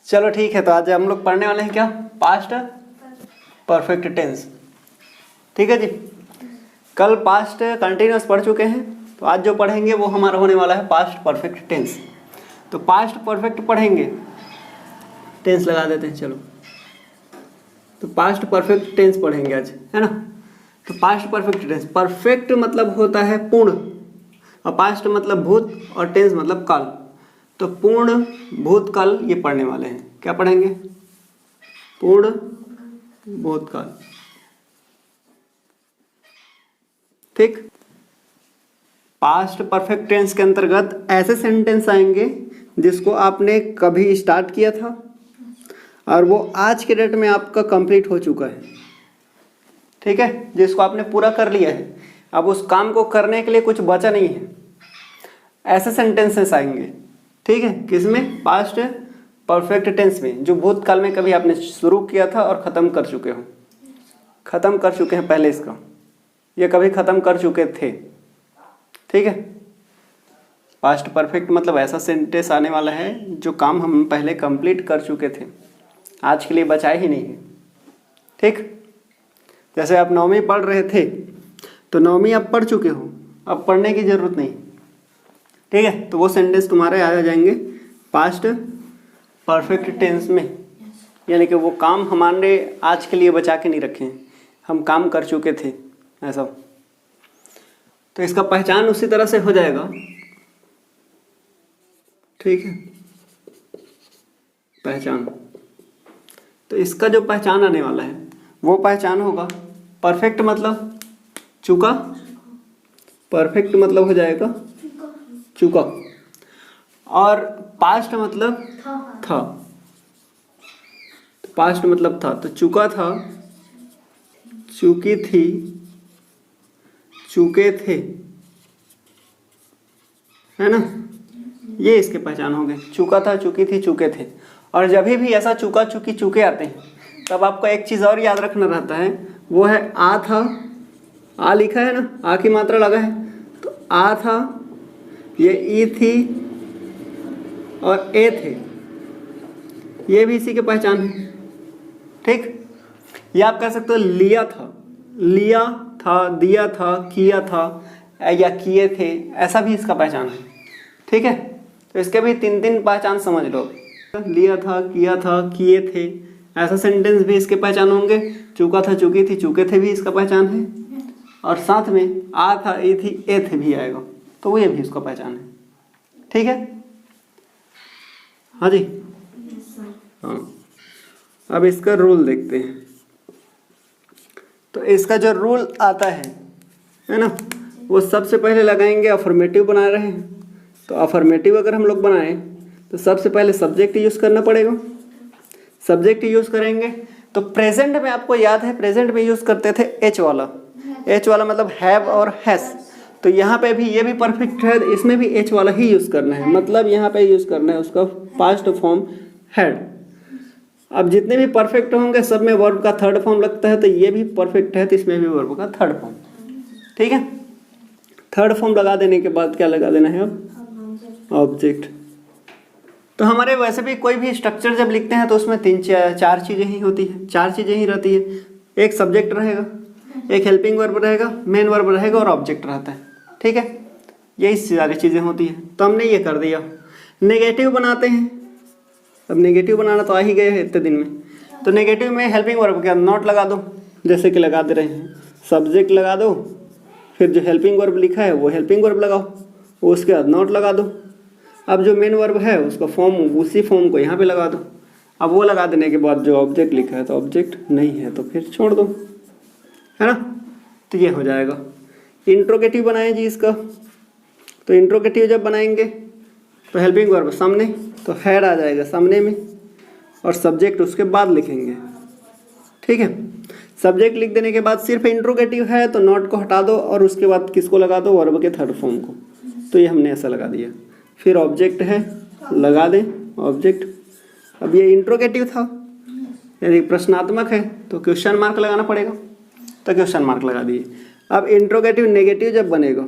चलो ठीक है, तो आज हम लोग पढ़ने वाले हैं क्या, पास्ट परफेक्ट टेंस। ठीक है जी, कल पास्ट कंटिन्यूअस पढ़ चुके हैं, तो आज जो पढ़ेंगे वो हमारा होने वाला है पास्ट परफेक्ट टेंस। तो पास्ट परफेक्ट पढ़ेंगे, टेंस लगा देते हैं चलो। तो पास्ट परफेक्ट टेंस पढ़ेंगे आज, है ना। तो पास्ट परफेक्ट टेंस, परफेक्ट मतलब होता है पूर्ण, और पास्ट मतलब भूत, और टेंस मतलब काल। तो पूर्ण भूतकाल ये पढ़ने वाले हैं। क्या पढ़ेंगे, पूर्ण भूतकाल। ठीक। पास्ट परफेक्ट टेंस के अंतर्गत ऐसे सेंटेंस आएंगे जिसको आपने कभी स्टार्ट किया था और वो आज के डेट में आपका कंप्लीट हो चुका है। ठीक है, जिसको आपने पूरा कर लिया है, अब उस काम को करने के लिए कुछ बचा नहीं है। ऐसे सेंटेंसेस आएंगे, ठीक है, किसमें, पास्ट परफेक्ट टेंस में, जो भूतकाल में कभी आपने शुरू किया था और ख़त्म कर चुके हो, ख़त्म कर चुके हैं पहले इसका, ये कभी ख़त्म कर चुके थे। ठीक है, पास्ट परफेक्ट मतलब ऐसा सेंटेंस आने वाला है जो काम हम पहले कंप्लीट कर चुके थे, आज के लिए बचाए ही नहीं है। ठीक, जैसे आप 9वीं पढ़ रहे थे तो 9वीं आप पढ़ चुके हो, अब पढ़ने की ज़रूरत नहीं। ठीक है, तो वो सेंटेंस तुम्हारे आ जाएंगे पास्ट परफेक्ट टेंस में, यानी कि वो काम हमारे आज के लिए बचा के नहीं रखे हैं, हम काम कर चुके थे ऐसा। तो इसका पहचान उसी तरह से हो जाएगा। ठीक है, पहचान, तो इसका जो पहचान आने वाला है वो पहचान होगा, परफेक्ट मतलब चुका, परफेक्ट मतलब हो जाएगा चुका, और पास्ट मतलब था। पास्ट मतलब था, तो चुका था, चुकी थी, चुके थे, है ना, ये इसके पहचान हो गए। चुका था, चुकी थी, चुके थे। और जब भी ऐसा चुका चुकी चुके आते हैं तब आपको एक चीज़ और याद रखना रहता है, वो है आ था, आ लिखा है ना, आ की मात्रा लगा है, तो आ था, ये ई थी और ए थे, ये भी इसी के पहचान है। ठीक, ये आप कह सकते हो लिया था, लिया था, दिया था, किया था या किए थे, ऐसा भी इसका पहचान है। ठीक है, तो इसके भी 3 पहचान समझ लो, लिया था, किया था, किए थे, ऐसा सेंटेंस भी इसके पहचान होंगे। चुका था, चुकी थी, चुके थे भी इसका पहचान है, और साथ में आ था, ए थी, ए थे भी आएगा, तो वो ये भी इसका पहचान है। ठीक है, हाँ जी, हाँ। अब इसका रूल देखते हैं। तो इसका जो रूल आता है ना, वो सबसे पहले लगाएंगे, अफर्मेटिव बना रहे हैं, तो अफर्मेटिव अगर हम लोग बनाएं तो सबसे पहले सब्जेक्ट यूज़ करना पड़ेगा। सब्जेक्ट यूज़ करेंगे तो प्रेजेंट में, आपको याद है प्रेजेंट में यूज़ करते थे एच वाला, एच वाला मतलब हैव और हैस। तो यहाँ पे भी ये भी परफेक्ट है, इसमें भी एच वाला ही यूज़ करना है, मतलब यहाँ पे यूज़ करना है उसका पास्ट फॉर्म हैड। अब जितने भी परफेक्ट होंगे सब में वर्ब का थर्ड फॉर्म लगता है, तो ये भी परफेक्ट है तो इसमें भी वर्ब का थर्ड फॉर्म। ठीक है, थर्ड फॉर्म लगा देने के बाद क्या लगा देना है, अब ऑब्जेक्ट। तो हमारे वैसे भी कोई भी स्ट्रक्चर जब लिखते हैं तो उसमें 4 चीज़ें ही होती हैं, 4 चीज़ें ही रहती है। एक सब्जेक्ट रहेगा, एक हेल्पिंग वर्ब रहेगा, मेन वर्ब रहेगा और ऑब्जेक्ट रहता है। ठीक है, यही सारी चीज़ें होती हैं। तो हमने ये कर दिया। नेगेटिव बनाते हैं, अब नेगेटिव बनाना तो आ ही गए हैं इतने दिन में। तो नेगेटिव में हेल्पिंग वर्ब क्या, नॉट लगा दो, जैसे कि लगा दे रहे हैं, सब्जेक्ट लगा दो, फिर जो हेल्पिंग वर्ब लिखा है वो हेल्पिंग वर्ब लगाओ, उसके बाद नॉट लगा दो। अब जो मेन वर्ब है उसका फॉर्म, उसी फॉर्म को यहाँ पे लगा दो। अब वो लगा देने के बाद जो ऑब्जेक्ट लिखा है, तो ऑब्जेक्ट नहीं है तो फिर छोड़ दो, है ना। तो ये हो जाएगा। इंट्रोगेटिव बनाएं जी इसका। तो इंट्रोगेटिव जब बनाएंगे तो हेल्पिंग वर्ब सामने, तो हैड आ जाएगा सामने में, और सब्जेक्ट उसके बाद लिखेंगे। ठीक है, सब्जेक्ट लिख देने के बाद सिर्फ इंट्रोगेटिव है तो नॉट को हटा दो, और उसके बाद किसको लगा दो, वर्ब के थर्ड फॉर्म को। तो ये हमने ऐसा लगा दिया। फिर ऑब्जेक्ट है, लगा दें ऑब्जेक्ट। अब ये इंट्रोगेटिव था, यानी प्रश्नात्मक है, तो क्वेश्चन मार्क लगाना पड़ेगा, तो क्वेश्चन मार्क लगा दिए। अब इंट्रोगेटिव नेगेटिव जब बनेगा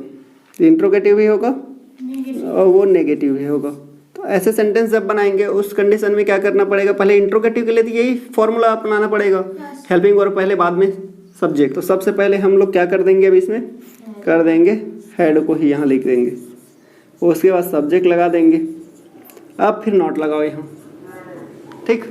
तो इंट्रोगेटिव भी होगा और वो नेगेटिव भी होगा, तो ऐसे सेंटेंस जब बनाएंगे उस कंडीशन में क्या करना पड़ेगा, पहले इंट्रोगेटिव के लिए तो यही फॉर्मूला अपनाना पड़ेगा, हेल्पिंग वर्ब पहले बाद में सब्जेक्ट। तो सबसे पहले हम लोग क्या कर देंगे, अभी इसमें कर देंगे हेड को ही यहाँ लिख देंगे, उसके बाद सब्जेक्ट लगा देंगे। अब फिर नॉट लगाओ यहाँ, ठीक।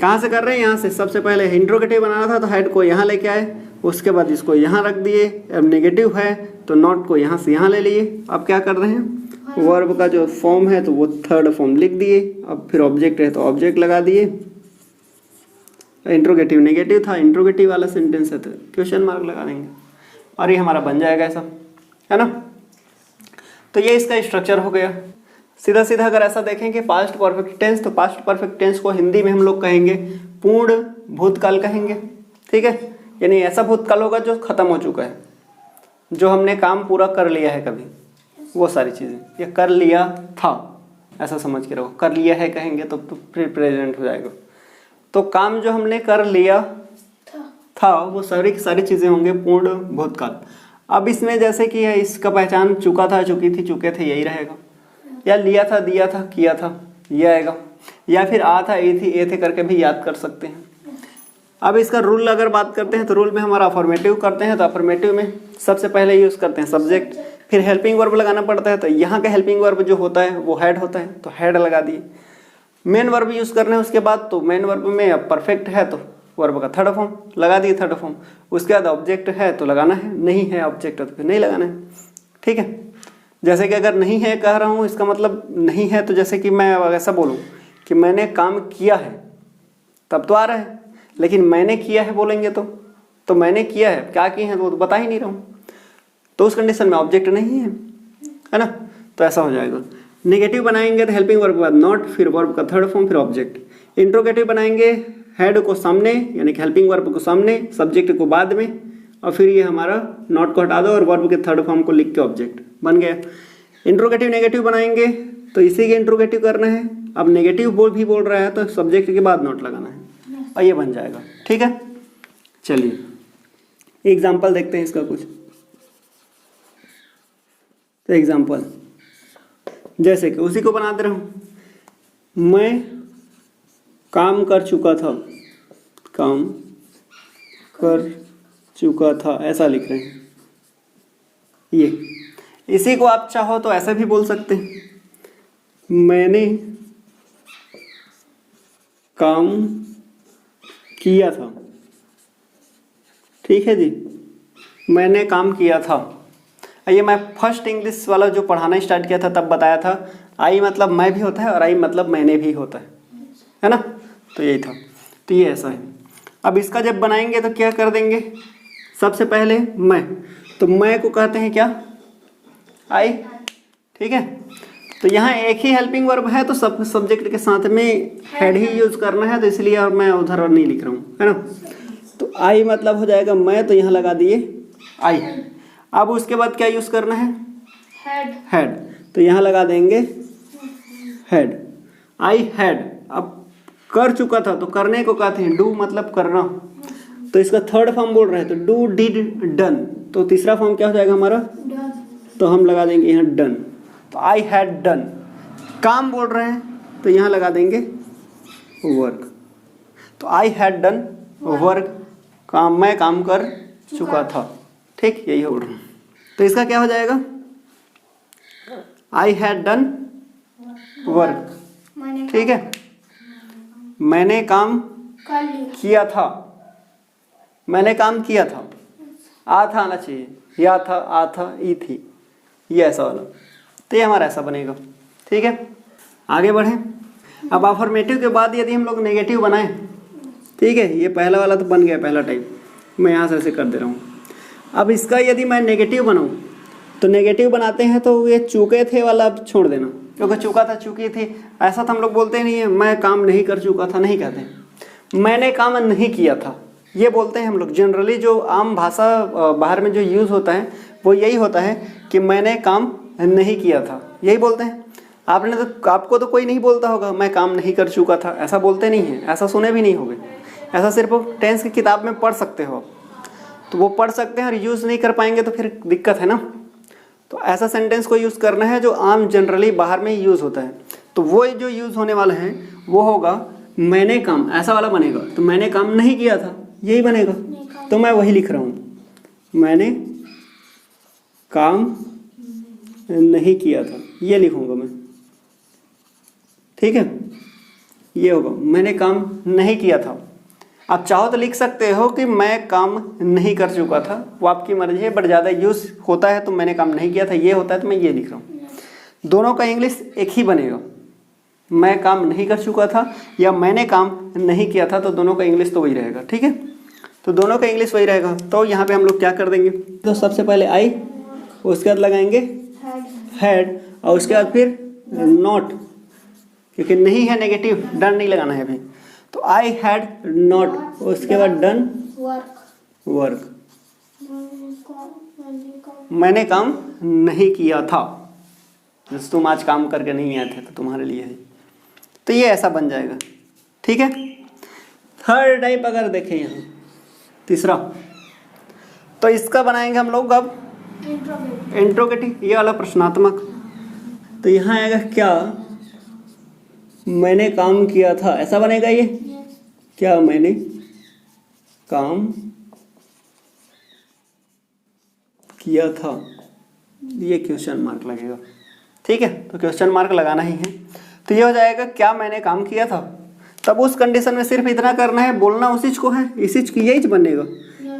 कहाँ से कर रहे हैं, यहाँ से। सबसे पहले इंट्रोगेटिव बनाना था तो हेड को यहाँ लेके आए, उसके बाद इसको यहाँ रख दिए। अब नेगेटिव है तो नॉट को यहाँ से यहाँ ले लिए। अब क्या कर रहे हैं, वर्ब का जो फॉर्म है तो वो थर्ड फॉर्म लिख दिए। अब फिर ऑब्जेक्ट है तो ऑब्जेक्ट लगा दिए। इंट्रोगेटिव नेगेटिव था, इंट्रोगेटिव वाला सेंटेंस है तो क्वेश्चन मार्क लगा देंगे और ये हमारा बन जाएगा ऐसा, है ना। तो ये इसका स्ट्रक्चर हो गया। सीधा सीधा अगर ऐसा देखें कि पास्ट परफेक्ट टेंस, तो पास्ट परफेक्ट टेंस को हिंदी में हम लोग कहेंगे पूर्ण भूतकाल कहेंगे, ठीक है। यानी ऐसा भूतकाल होगा जो खत्म हो चुका है, जो हमने काम पूरा कर लिया है कभी, वो सारी चीज़ें। ये कर लिया था ऐसा समझ के रहो, कर लिया है कहेंगे तो फिर प्रेजेंट हो जाएगा। तो काम जो हमने कर लिया था वो सारी की सारी चीज़ें होंगे पूर्ण भूतकाल। अब इसमें जैसे कि है, इसका पहचान चुका था, चुकी थी, चुके थे, यही रहेगा। या लिया था, दिया था, किया था, ये आएगा। या फिर आ था, ए थी, ए थे करके भी याद कर सकते हैं। अब इसका रूल अगर बात करते हैं तो रूल में हमारा अफर्मेटिव करते हैं तो अफर्मेटिव में सबसे पहले यूज़ करते हैं सब्जेक्ट, फिर हेल्पिंग वर्ब लगाना पड़ता है। तो यहाँ का हेल्पिंग वर्ब जो होता है वो हेड होता है तो हेड लगा दिए। मेन वर्ब यूज़ करना है उसके बाद, तो मेन वर्ब में अब परफेक्ट है तो वर्ब का थर्ड फॉर्म लगा दिए, थर्ड फॉर्म। उसके बाद ऑब्जेक्ट है तो लगाना है, नहीं है ऑब्जेक्ट तो फिर नहीं लगाना है, ठीक है। जैसे कि अगर नहीं है कह रहा हूँ, इसका मतलब नहीं है तो जैसे कि मैं ऐसा बोलूँ कि मैंने काम किया है तब तो आ रहा है, लेकिन मैंने किया है बोलेंगे तो मैंने किया है, क्या किए हैं वो तो बता ही नहीं रहा हूँ, तो उस कंडीशन में ऑब्जेक्ट नहीं है ना। तो ऐसा हो जाएगा। नेगेटिव बनाएंगे तो हेल्पिंग वर्ब के बाद नॉट, फिर वर्ब का थर्ड फॉर्म, फिर ऑब्जेक्ट। इंट्रोगेटिव बनाएंगे हेड को सामने यानी कि हेल्पिंग वर्ब को सामने, सब्जेक्ट को बाद में, और फिर ये हमारा नॉट को हटा दो और वर्ब के थर्ड फॉर्म को लिख के ऑब्जेक्ट बन गया। इंट्रोगेटिव नेगेटिव बनाएंगे तो इसी के इंट्रोगेटिव करना है। अब नेगेटिव बोल रहा है तो सब्जेक्ट के बाद नॉट लगाना है और ये बन जाएगा, ठीक है। चलिए एग्जाम्पल देखते हैं इसका कुछ। तो एग्जाम्पल जैसे कि उसी को बना दे रहा हूँ, मैं काम कर चुका था, काम कर चुका था, ऐसा लिख रहे हैं। ये इसी को आप चाहो तो ऐसे भी बोल सकते हैं, मैंने काम किया था, ठीक है जी, मैंने काम किया था। ये मैं फर्स्ट इंग्लिश वाला जो पढ़ाना स्टार्ट किया था तब बताया था, आई मतलब मैं भी होता है और आई मतलब मैंने भी होता है ना। तो यही था, तो ये ऐसा है। अब इसका जब बनाएंगे तो क्या कर देंगे, सबसे पहले मैं, तो मैं को कहते हैं क्या, आई, ठीक है। तो यहाँ एक ही हेल्पिंग वर्ब है तो सब सब्जेक्ट के साथ में हेड ही यूज करना है, तो इसलिए और मैं उधर नहीं लिख रहा हूँ, है ना। तो आई मतलब हो जाएगा मैं, तो यहाँ लगा दिए आई। अब उसके बाद क्या यूज करना है, हेड, तो यहाँ लगा देंगे हेड, आई हैड। अब कर चुका था तो करने को कहते हैं डू, मतलब करना, तो इसका थर्ड फॉर्म बोल रहे हैं तो डू, डिड, डन। तो तीसरा फॉर्म क्या हो जाएगा हमारा, तो हम लगा देंगे यहाँ डन। तो आई हैड डन। काम बोल रहे हैं तो यहाँ लगा देंगे वर्क, तो आई हैड डन वर्क, काम, मैं काम कर चुका था, ठीक, यही हो रहा। तो इसका क्या हो जाएगा, आई हैड डन वर्क, ठीक है। मैंने काम किया था, मैंने काम किया था, आ था आना चाहिए, या था, आ था, ई थी, ये ऐसा वाला। तो ये हमारा ऐसा बनेगा, ठीक है। आगे बढ़ें। अब अफर्मेटिव के बाद यदि हम लोग नेगेटिव बनाएं, ठीक है, ये पहला वाला तो बन गया, पहला टाइप मैं यहाँ से ऐसे कर दे रहा हूँ। अब इसका यदि मैं नेगेटिव बनाऊँ तो नेगेटिव बनाते हैं तो ये चूके थे वाला अब छोड़ देना, क्योंकि चूका था, चूकी थी, ऐसा तो हम लोग बोलते नहीं है। मैं काम नहीं कर चुका था नहीं कहते, मैंने काम नहीं किया था ये बोलते हैं हम लोग। जनरली जो आम भाषा बाहर में जो यूज़ होता है वो यही होता है कि मैंने काम नहीं किया था, यही बोलते हैं। आपको तो कोई नहीं बोलता होगा मैं काम नहीं कर चुका था, ऐसा बोलते नहीं है, ऐसा सुने भी नहीं होगे। ऐसा सिर्फ टेंस की किताब में पढ़ सकते हो, तो वो पढ़ सकते हैं और यूज़ नहीं कर पाएंगे तो फिर दिक्कत है ना। तो ऐसा सेंटेंस को यूज़ करना है जो आम जनरली बाहर में ही यूज़ होता है। तो वो जो यूज़ होने वाला है वो होगा मैंने काम, ऐसा वाला बनेगा। तो मैंने काम नहीं किया था, यही बनेगा। तो मैं वही लिख रहा हूँ, मैंने काम नहीं किया था, ये लिखूंगा मैं। ठीक है, ये होगा मैंने काम नहीं किया था। आप चाहो तो लिख सकते हो कि मैं काम नहीं कर चुका था, वो आपकी मर्जी है, बट ज़्यादा यूज़ होता है तो मैंने काम नहीं किया था ये होता है, तो मैं ये लिख रहा हूँ। दोनों का इंग्लिश एक ही बनेगा, मैं काम नहीं कर चुका था या मैंने काम नहीं किया था, तो दोनों का इंग्लिश तो वही रहेगा। ठीक है, तो दोनों का इंग्लिश वही रहेगा। तो यहाँ पे हम लोग क्या कर देंगे, तो सबसे पहले आई, उसके बाद लगाएंगे हैड, और उसके बाद फिर नॉट, क्योंकि नहीं है नेगेटिव, डन नहीं लगाना है अभी। तो आई हैड नॉट, उसके बाद डन वर्क, मैंने काम नहीं किया था। जैसे तुम आज काम करके नहीं आए थे तो तुम्हारे लिए है, तो ये ऐसा बन जाएगा। ठीक है, थर्ड टाइप अगर देखें यहाँ, तीसरा, तो इसका बनाएंगे हम लोग अब इंट्रोगेटिव, ये वाला प्रश्नात्मक। तो यहाँ आएगा क्या मैंने काम किया था, ऐसा बनेगा ये। क्या मैंने काम किया था, ये क्वेश्चन मार्क लगेगा। ठीक है, तो क्वेश्चन मार्क लगाना ही है। तो ये हो जाएगा क्या मैंने काम किया था। तब उस कंडीशन में सिर्फ इतना करना है, बोलना उसी को है, इसी की यही बनेगा।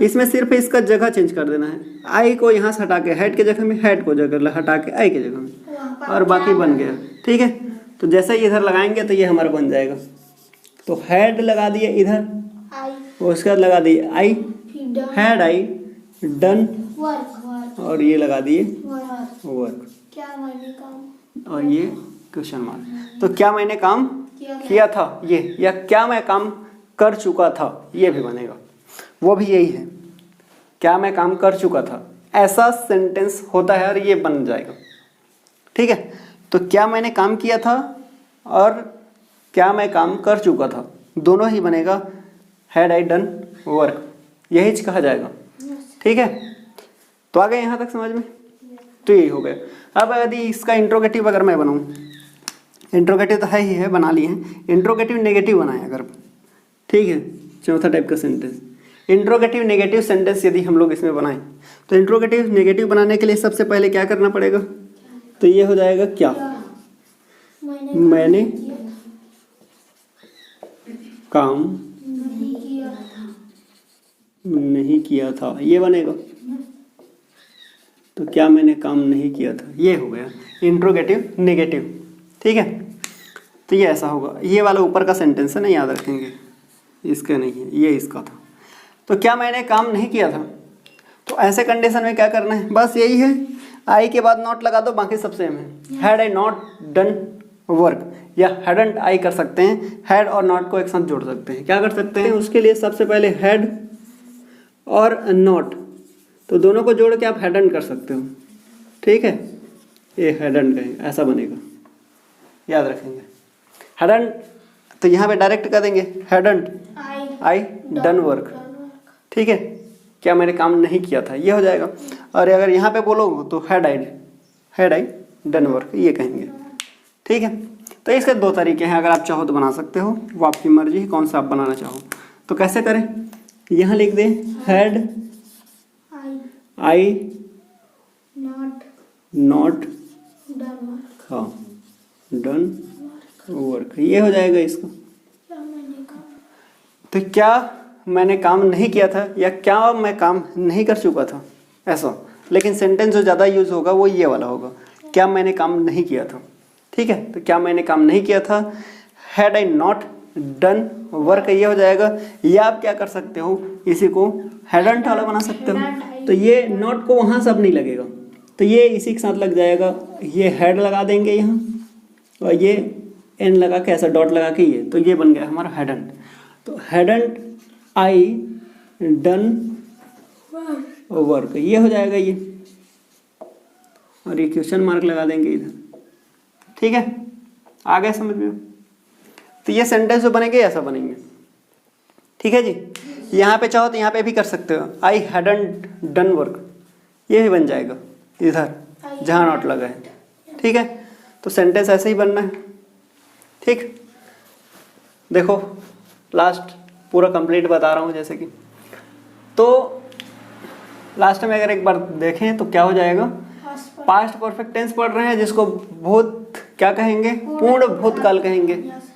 इसमें सिर्फ इसका जगह चेंज कर देना है, आई को यहाँ से हटा के हैड के जगह में, हैड को जगह हटा के आई के जगह में, और बाकी बन गया। ठीक है, तो जैसे ही इधर लगाएंगे तो ये हमारा बन जाएगा। तो हैड लगा दिए इधर, उसके बाद लगा दिए आई, हैड आई डन, और ये लगा दिए वर्क, और ये क्वेश्चन मार्क। तो क्या मैंने काम किया था ये, या क्या मैं काम कर चुका था, ये भी बनेगा। वो भी यही है, क्या मैं काम कर चुका था, ऐसा सेंटेंस होता है और ये बन जाएगा। ठीक है, तो क्या मैंने काम किया था और क्या मैं काम कर चुका था, दोनों ही बनेगा हैड आई डन वर्क, यही कहा जाएगा। ठीक है, तो आ गए यहाँ तक समझ में। तो यही हो गया। अब यदि इसका इंट्रोगेटिव अगर मैं बनाऊँ, इंट्रोगेटिव तो है ही है, बना लिए हैं। इंट्रोगेटिव नेगेटिव बनाए अगर, ठीक है, चौथा टाइप का सेंटेंस इंट्रोगेटिव नेगेटिव सेंटेंस यदि हम लोग इसमें बनाएं, तो इंट्रोगेटिव नेगेटिव बनाने के लिए सबसे पहले क्या करना पड़ेगा, तो ये हो जाएगा क्या मैंने काम नहीं किया था, ये बनेगा। तो क्या मैंने काम नहीं किया था, ये हो गया इंट्रोगेटिव नेगेटिव। ठीक है, तो ये ऐसा होगा। ये वाला ऊपर का सेंटेंस है ना, याद रखेंगे, इसका नहीं है, ये इसका था। तो क्या मैंने काम नहीं किया था, तो ऐसे कंडीशन में क्या करना है, बस यही है, आई के बाद नॉट लगा दो, बाकी सब सेम है। Had I not done work, या हैडंट आई कर सकते हैं, हैड और नॉट को एक साथ जोड़ सकते हैं। क्या कर सकते हैं उसके लिए, सबसे पहले हैड और नॉट, तो दोनों को जोड़ के आप हैडंट कर सकते हो। ठीक है, ये हैडंट कहेंगे, ऐसा बनेगा, याद रखेंगे। हैडंट, तो यहाँ पे डायरेक्ट कर देंगे हैडंट आई डन वर्क। ठीक है, क्या मैंने काम नहीं किया था, ये हो जाएगा। और अगर यहाँ पे बोलो तो हैड आई डन वर्क, ये कहेंगे। ठीक है, तो इसके दो तरीके हैं, अगर आप चाहो तो बना सकते हो, वो आपकी मर्जी है कौन सा आप बनाना चाहो। तो कैसे करें, यहाँ लिख दें हैड आई नॉट हाँ डन वर्क, ये हो जाएगा इसका। तो क्या मैंने काम नहीं किया था, या क्या मैं काम नहीं कर चुका था, ऐसा। लेकिन सेंटेंस जो ज़्यादा यूज होगा वो ये वाला होगा, क्या मैंने काम नहीं किया था। ठीक है, तो क्या मैंने काम नहीं किया था, had I not done work, ये हो जाएगा। या आप क्या कर सकते हो, इसी को हैडंट वाला बना सकते हो। तो ये नॉट को वहाँ सब नहीं लगेगा, तो ये इसी के साथ लग जाएगा। ये हैड लगा देंगे यहाँ, और ये एन लगा के ऐसा डॉट लगा के, ये तो ये बन गया हमारा हैडंट। तो हैडंट आई डन वर्क, ये हो जाएगा ये, और ये क्वेश्चन मार्क लगा देंगे इधर। ठीक है, आ गया समझ में। तो ये सेंटेंस जो बनेंगे ऐसा बनेंगे। ठीक है जी, यहाँ पे चाहो तो यहाँ पे भी कर सकते हो, आई हैडंट डन वर्क, ये भी बन जाएगा इधर। जहाँ नॉट लगा है। ठीक है, तो सेंटेंस ऐसे ही बनना है। ठीक, देखो लास्ट पूरा कंप्लीट बता रहा हूँ जैसे कि, तो लास्ट में अगर एक बार देखें तो क्या हो जाएगा, पास्ट परफेक्ट टेंस पढ़ रहे हैं जिसको भूत क्या कहेंगे, पूर्ण भूतकाल कहेंगे।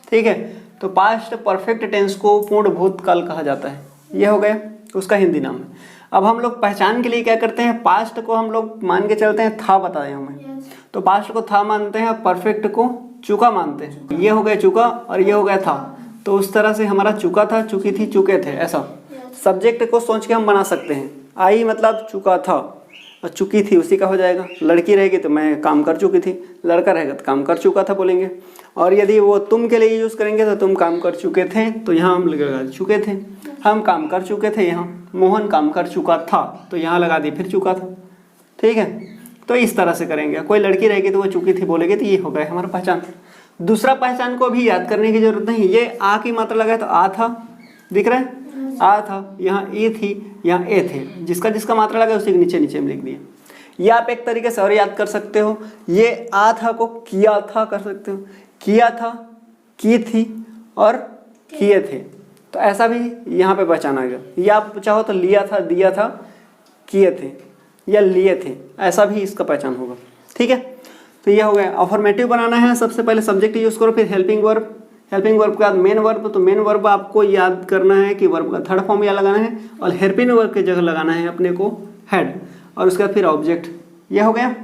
ठीक है, तो पास्ट परफेक्ट टेंस को पूर्ण भूतकाल कहा जाता है। ये हो गया उसका हिंदी नाम है। अब हम लोग पहचान के लिए क्या करते हैं, पास्ट को हम लोग मान के चलते हैं था, बताया हमें, तो पास्ट को था मानते हैं, परफेक्ट को चुका मानते हैं। ये हो गया चुका और ये हो गया था, तो उस तरह से हमारा चुका था, चुकी थी, चुके थे, ऐसा सब्जेक्ट को सोच के हम बना सकते हैं। आई मतलब चुका था और चुकी थी उसी का हो जाएगा। लड़की रहेगी तो मैं काम कर चुकी थी, लड़का रहेगा तो काम कर चुका था बोलेंगे। और यदि वो तुम के लिए यूज़ करेंगे तो तुम काम कर चुके थे, तो यहाँ हम लगा चुके थे, हम काम कर चुके थे। यहाँ मोहन काम कर चुका था, तो यहाँ लगा दी फिर चुका था। ठीक है, तो इस तरह से करेंगे। कोई लड़की रहेगी तो वो चुकी थी बोलेगी, तो ये हो गया हमारा पहचान। दूसरा पहचान को भी याद करने की जरूरत नहीं, ये आ की मात्रा लगा है तो आ था, दिख रहा है आ था, यहाँ ए थी, यहाँ ए थे, जिसका जिसका मात्रा लगा उसी के नीचे नीचे में लिख दिया। ये आप एक तरीके से और याद कर सकते हो, ये आ था को किया था कर सकते हो, किया था, की थी और किए थे, तो ऐसा भी यहाँ पे पहचान आ गया। या आप चाहो तो लिया था, दिया था, किए थे या लिए थे, ऐसा भी इसका पहचान होगा। ठीक है, तो ये हो गया। अफर्मेटिव बनाना है, सबसे पहले सब्जेक्ट यूज करो, फिर हेल्पिंग वर्ब, हेल्पिंग वर्ब के बाद मेन वर्ब। तो मेन वर्ब आपको याद करना है कि वर्ब का थर्ड फॉर्म या लगाना है, और हेल्पिंग वर्ब की जगह लगाना है अपने को हेड, और उसके बाद फिर ऑब्जेक्ट। ये हो गया।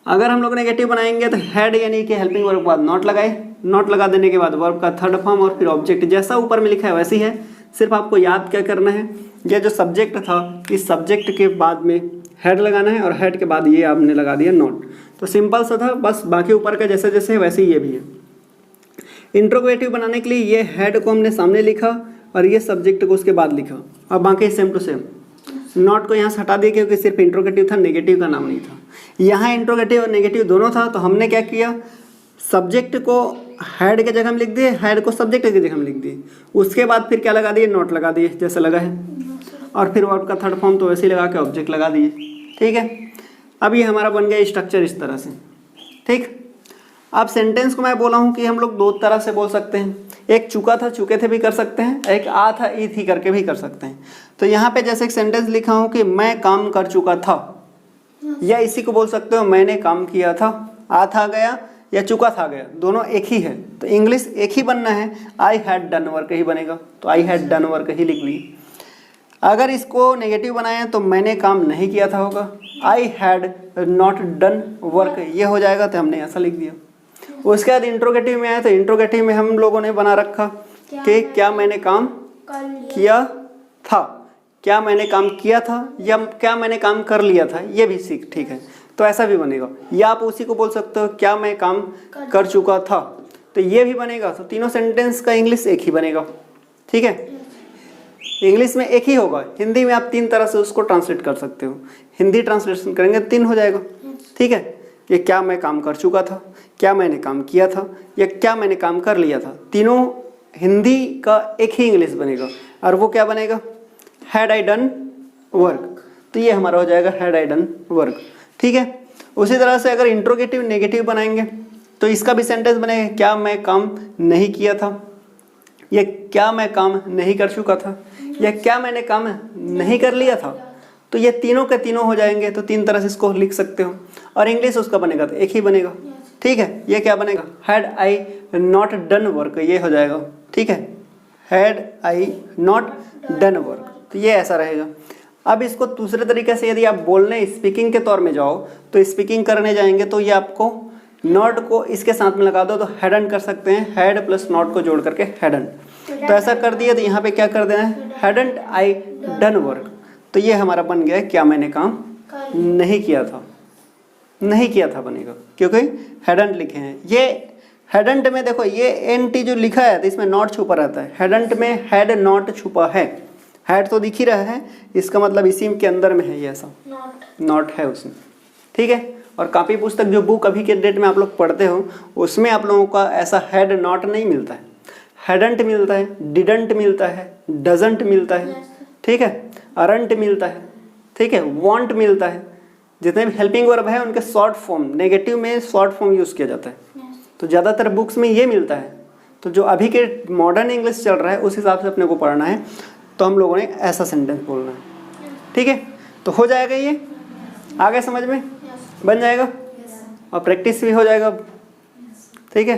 अगर हम लोग नेगेटिव बनाएंगे तो हेड यानी कि हेल्पिंग वर्ब के बाद नॉट लगाए, नॉट लगा देने के बाद वर्ब का थर्ड फॉर्म और फिर ऑब्जेक्ट, जैसा ऊपर में लिखा है वैसे ही है। सिर्फ आपको याद क्या करना है, ये जो सब्जेक्ट था, इस सब्जेक्ट के बाद में हेड लगाना है और हेड के बाद ये आपने लगा दिया नॉट। तो सिंपल सा था, बस बाकी ऊपर का जैसे जैसे है वैसे ही ये भी है। इंट्रोगेटिव बनाने के लिए ये हेड को हमने सामने लिखा और ये सब्जेक्ट को उसके बाद लिखा, और बाकी सेम टू सेम। नॉट को यहाँ से हटा दिया क्योंकि सिर्फ इंट्रोगेटिव था, नेगेटिव का नाम नहीं था। यहाँ इंट्रोगेटिव और नेगेटिव दोनों था, तो हमने क्या किया, सब्जेक्ट को हेड के जगह में लिख दिए, हेड को सब्जेक्ट की जगह में लिख दिए, उसके बाद फिर क्या लगा दिए, नॉट लगा दिए जैसे लगा है, और फिर वर्ब का थर्ड फॉर्म तो वैसे ही लगा के ऑब्जेक्ट लगा दिए। ठीक है, अब ये हमारा बन गया स्ट्रक्चर इस तरह से। ठीक, अब सेंटेंस को मैं बोला हूँ कि हम लोग दो तरह से बोल सकते हैं, एक चुका था चुके थे भी कर सकते हैं, एक आ था ई थी करके भी कर सकते हैं। तो यहाँ पे जैसे एक सेंटेंस लिखा हूँ कि मैं काम कर चुका था, या इसी को बोल सकते हो मैंने काम किया था। आ था गया या चुका था गया, दोनों एक ही है, तो इंग्लिश एक ही बनना है, आई हैड डन वर्क ही बनेगा, तो आई हैड डन वर्क ही लिख ली। अगर इसको नेगेटिव बनाए तो मैंने काम नहीं किया था होगा, I had not done work, ये हो जाएगा, तो हमने ऐसा लिख दिया। उसके बाद इंट्रोगेटिव में आया तो इंट्रोगेटिव में हम लोगों ने बना रखा कि क्या मैंने काम किया था, क्या मैंने काम किया था या क्या मैंने काम कर लिया था, ये भी सीख ठीक है, तो ऐसा भी बनेगा। या आप उसी को बोल सकते हो क्या मैं काम कर चुका था, तो ये भी बनेगा। तो तीनों सेंटेंस का इंग्लिश एक ही बनेगा। ठीक है, इंग्लिश में एक ही होगा, हिंदी में आप तीन तरह से उसको ट्रांसलेट कर सकते हो। हिंदी ट्रांसलेशन करेंगे तीन हो जाएगा। ठीक है, ये क्या मैं काम कर चुका था, क्या मैंने काम किया था, या क्या मैंने काम कर लिया था, तीनों हिंदी का एक ही इंग्लिश बनेगा। और वो क्या बनेगा, हैड आई डन वर्क, तो ये हमारा हो जाएगा हैड आई डन वर्क। ठीक है, उसी तरह से अगर इंट्रोगेटिव नेगेटिव बनाएंगे तो इसका भी सेंटेंस बनेगा क्या मैं काम नहीं किया था, या क्या मैं काम नहीं कर चुका था, या क्या मैंने काम नहीं कर लिया था। तो ये तीनों के तीनों हो जाएंगे, तो तीन तरह से इसको लिख सकते हो। और इंग्लिश उसका बनेगा तो एक ही बनेगा। ठीक है, ये क्या बनेगा, had I not done work, ये हो जाएगा। ठीक है, had I not done work, तो ये ऐसा रहेगा। अब इसको दूसरे तरीके से यदि आप बोलने स्पीकिंग के तौर में जाओ, तो स्पीकिंग करने जाएंगे तो ये आपको नॉट को इसके साथ में लगा दो तो हेडन कर सकते हैं, हेड प्लस नॉट को जोड़ करके हेडन। तो ऐसा कर दिया, तो यहाँ पे क्या कर देना है, हैडंट आई डन वर्क, तो ये हमारा बन गया क्या मैंने काम नहीं किया था, नहीं किया था बनेगा, क्योंकि हैडंट लिखे हैं। ये हैडंट में देखो ये एन टी जो लिखा है तो इसमें नॉट छुपा रहता है, हैडंट में हैड नॉट छुपा है, हैड तो दिख ही रहा है, इसका मतलब इसी के अंदर में है ये ऐसा नॉट है उसमें। ठीक है, और कापी पुस्तक जो बुक अभी के डेट में आप लोग पढ़ते हो उसमें आप लोगों का ऐसा हैड नॉट नहीं मिलता है, हैडंट मिलता है, डिडंट मिलता है, डजंट मिलता है, ठीक है, अरंट मिलता है, ठीक है, वांट मिलता है, जितने भी हेल्पिंग वर्ब है उनके शॉर्ट फॉर्म, नेगेटिव में शॉर्ट फॉर्म यूज़ किया जाता है। तो ज़्यादातर बुक्स में ये मिलता है। तो जो अभी के मॉडर्न इंग्लिश चल रहा है उस हिसाब से अपने को पढ़ना है। तो हम लोगों ने ऐसा सेंटेंस बोलना है, ठीक है। तो हो जाएगा, ये आगे समझ में बन जाएगा और प्रैक्टिस भी हो जाएगा, ठीक है।